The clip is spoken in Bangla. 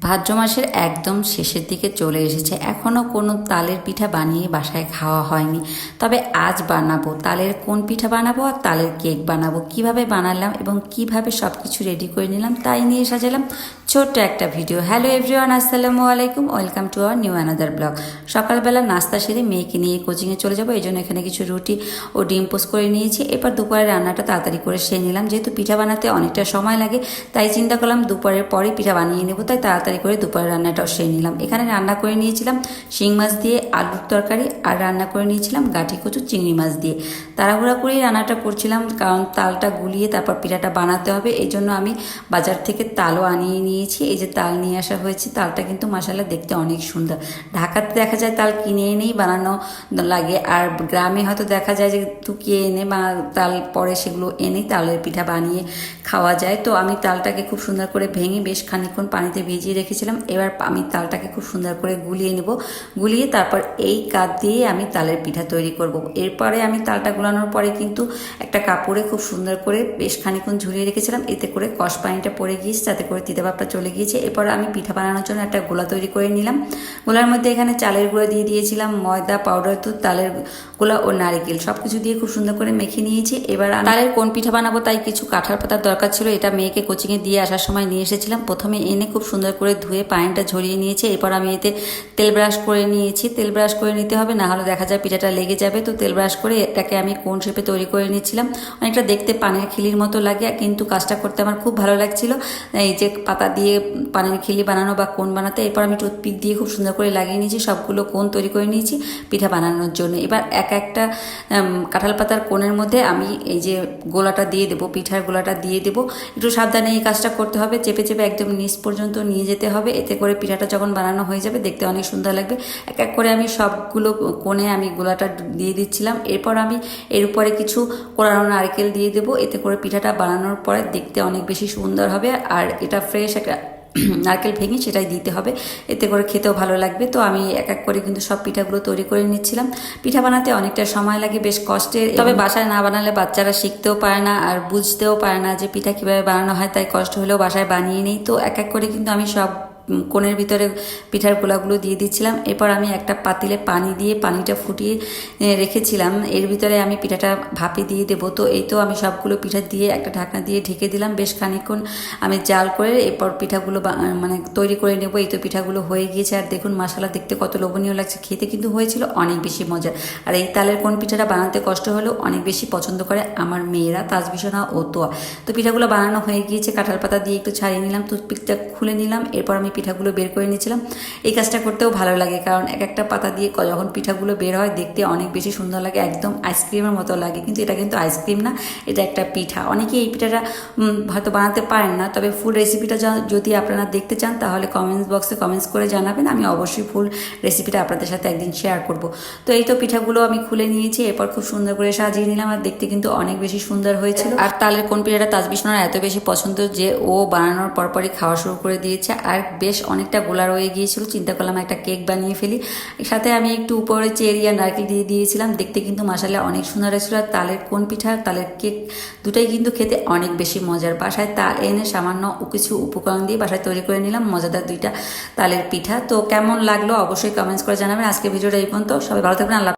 ভাদ্র মাসের একদম শেষের দিকে চলে এসেছে, এখনও কোনো তালের পিঠা বানিয়ে বাসায় খাওয়া হয়নি। তবে আজ বানাবো তালের কোন পিঠা বানাবো আর তালের কেক বানাবো, কিভাবে বানালাম এবং কিভাবে সব কিছু রেডি করে নিলাম তাই নিয়ে সাজালাম ছোট্ট একটা ভিডিও। হ্যালো এভরিওয়ান, আসসালামু আলাইকুম, welcome to our new another blog. সকালবেলা নাস্তা সেরে মেয়েকে নিয়ে কোচিংয়ে চলে যাবো, এই জন্য এখানে কিছু রুটি ও ডিম পোস্ট করে নিয়েছি। এরপর দুপুরের রান্নাটা তাড়াতাড়ি করে সেরে নিলাম, যেহেতু পিঠা বানাতে অনেকটা সময় লাগে তাই চিন্তা করলাম দুপুরের পরেই পিঠা বানিয়ে নেবো, তাই তাড়াতাড়ি করে দুপুরের রান্নাটাও সেরে নিলাম। এখানে রান্না করে নিয়েছিলাম শিং মাছ দিয়ে আলুর তরকারি, আর রান্না করে নিয়েছিলাম গাঠি কচু চিংড়ি মাছ দিয়ে। তাড়াহুড়া করেই রান্নাটা করছিলাম, কারণ তালটা গুলিয়ে তারপর পিঠাটা বানাতে হবে, এই জন্য আমি বাজার থেকে তালও আনিয়ে নিয়েছি। এই যে তাল নিয়ে আসা হয়েছে, তালটা কিন্তু মাশাআল্লাহ দেখতে অনেক সুন্দর। ঢাকাতে দেখা যায় তাল কিনে এনেই বানানো লাগে, আর গ্রামে হয়তো দেখা যায় যে টুকিয়ে এনে বা তাল পরে সেগুলো এনে তালের পিঠা বানিয়ে খাওয়া যায়। তো আমি তালটাকে খুব সুন্দর করে ভেঙে বেশ খানিকক্ষণ পানিতে ভিজিয়ে রেখেছিলাম। এবার আমি তালটাকে খুব সুন্দর করে গুলিয়ে নেব, গুলিয়ে তারপর এই কাঠ দিয়ে আমি তালের পিঠা তৈরি করব। এরপরে আমি তালটা গুলানোর পরে কিন্তু একটা কাপড়ে খুব সুন্দর করে বেশ খানিকক্ষণ ঝুলিয়ে রেখেছিলাম, এতে করে কষ পানিটা পড়ে গিয়েছে, যাতে করে তিতাভাবটা চলে গিয়েছে। এরপর আমি পিঠা বানানোর জন্য একটা গোলা তৈরি করে নিলাম। গোলার মধ্যে এখানে চালের গুঁড়ো দিয়ে দিয়েছিলাম, ময়দা, পাউডার দুধ, তালের গোলা ও নারিকেল সব কিছু দিয়ে খুব সুন্দর করে মেখে নিয়েছি। এবার তালের কোন পিঠা বানাবো তাই কিছু কাঁঠাল পাতার দরকার ছিল, এটা মেয়েকে কোচিংয়ে দিয়ে আসার সময় নিয়ে এসেছিলাম। প্রথমে এনে খুব সুন্দর করে ধুয়ে পানিটা ঝরিয়ে নিয়েছি। এরপর আমি এতে তেল ব্রাশ করে নিয়েছি, তেল ব্রাশ করে নিতে হবে, না হলে দেখা যায় পিঠাটা লেগে যাবে। তো তেল ব্রাশ করে এটাকে আমি কোন শেপে তৈরি করে নিয়েছিলাম। অনেকটা দেখতে পানের খিলির মতো লাগে, কিন্তু কাজটা করতে আমার খুব ভালো লাগছিল, এই যে পাতা দিয়ে পানের খিলি বানানো বা কোন বানাতে। এরপর আমি টুথপিক দিয়ে খুব সুন্দর করে লাগিয়ে নিয়েছি, সবগুলো কোন তৈরি করে নিয়েছি পিঠা বানানোর জন্য। এবার একটা কাঁঠাল পাতার কোণের মধ্যে আমি এই যে গোলাটা দিয়ে দেবো, পিঠার গোলাটা দিয়ে দেবো। একটু সাবধানে এই কাজটা করতে হবে, চেপে চেপে একদম নিচ পর্যন্ত নিয়ে যেতে হবে, এতে করে পিঠাটা যখন বানানো হয়ে যাবে দেখতে অনেক সুন্দর লাগবে। এক এক করে আমি সবগুলো কোণে আমি গোলাটা দিয়ে দিচ্ছিলাম। এরপর আমি এর উপরে কিছু কোরানো নারকেল দিয়ে দেবো, এতে করে পিঠাটা বানানোর পরে দেখতে অনেক বেশি সুন্দর হবে। আর এটা ফ্রেশ একটা নারকেল ভেঙে সেটাই দিতে হবে, এতে করে খেতেও ভালো লাগবে। তো আমি এক এক করে কিন্তু সব পিঠাগুলো তৈরি করে নিচ্ছিলাম। পিঠা বানাতে অনেকটা সময় লাগে, বেশ কষ্টের, তবে বাসায় না বানালে বাচ্চারা শিখতেও পারে না আর বুঝতেও পারে না যে পিঠা কীভাবে বানানো হয়, তাই কষ্ট হলেও বাসায় বানিয়ে নিই। তো এক এক করে কিন্তু আমি সব কোণের ভিতরে পিঠার গোলাগুলো দিয়ে দিচ্ছিলাম। এরপর আমি একটা পাতিলে পানি দিয়ে পানিটা ফুটিয়ে রেখেছিলাম, এর ভিতরে আমি পিঠাটা ভাপে দিয়ে দেবো। তো এই তো আমি সবগুলো পিঠা দিয়ে একটা ঢাকনা দিয়ে ঢেকে দিলাম, বেশ খানিকক্ষণ আমি জাল করে এরপর পিঠাগুলো মানে তৈরি করে নেবো। এই তো পিঠাগুলো হয়ে গিয়েছে, আর দেখুন মাশাআল্লাহ দেখতে কত লোভনীয় লাগছে, খেতে কিন্তু হয়েছিল অনেক বেশি মজার। আর এই তালের কোন পিঠাটা বানাতে কষ্ট হলেও অনেক বেশি পছন্দ করে আমার মেয়েরা, তাজবিশনা ও তোয়া। তো পিঠাগুলো বানানো হয়ে গিয়েছে, কাঁঠাল পাতা দিয়ে একটু ছাড়িয়ে নিলাম, টুথপিকটা খুলে নিলাম, এরপর আমি পিঠাগুলো বের করে নিয়েছিলাম। এই কাজটা করতেও ভালো লাগে, কারণ এক একটা পাতা দিয়ে যখন পিঠাগুলো বের হয় দেখতে অনেক বেশি সুন্দর লাগে, একদম আইসক্রিমের মতো লাগে। কিন্তু এটা কিন্তু আইসক্রিম না, এটা একটা পিঠা। অনেকেই এই পিঠাটা হয়তো বানাতে পারেন না, তবে ফুল রেসিপিটা যদি আপনারা দেখতে চান তাহলে কমেন্টস বক্সে কমেন্টস করে জানাবেন, আমি অবশ্যই ফুল রেসিপিটা আপনাদের সাথে একদিন শেয়ার করব। তো এই তো পিঠাগুলো আমি খুলে নিয়েছি, এরপর খুব সুন্দর করে সাজিয়ে নিলাম, আর দেখতে কিন্তু অনেক বেশি সুন্দর হয়েছিল। আর তালের কোন পিঠাটা তাজবিশনার এত বেশি পছন্দ যে ও বানানোর পরপরই খাওয়া শুরু করে দিয়েছে। আর বেশ অনেকটা গোলা রয়ে গিয়েছিল, চিন্তা করলাম একটা কেক বানিয়ে ফেলি। সাথে আমি একটু উপরে চেরি আর নারকেল দিয়ে দিয়েছিলাম, দেখতে কিন্তু মাশাআল্লাহ অনেক সুন্দর হয়েছিল। আর তালের কোন পিঠা তালের কেক দুটাই কিন্তু খেতে অনেক বেশি মজার। বাসায় তাল এনে সামান্য কিছু উপকরণ দিয়ে বাসায় তৈরি করে নিলাম মজাদার দুইটা তালের পিঠা। তো কেমন লাগলো অবশ্যই কমেন্টস করে জানাবেন। আজকে ভিডিওটা এই পর্যন্ত, সবাই ভালো থাকবেন, আল্লাহ।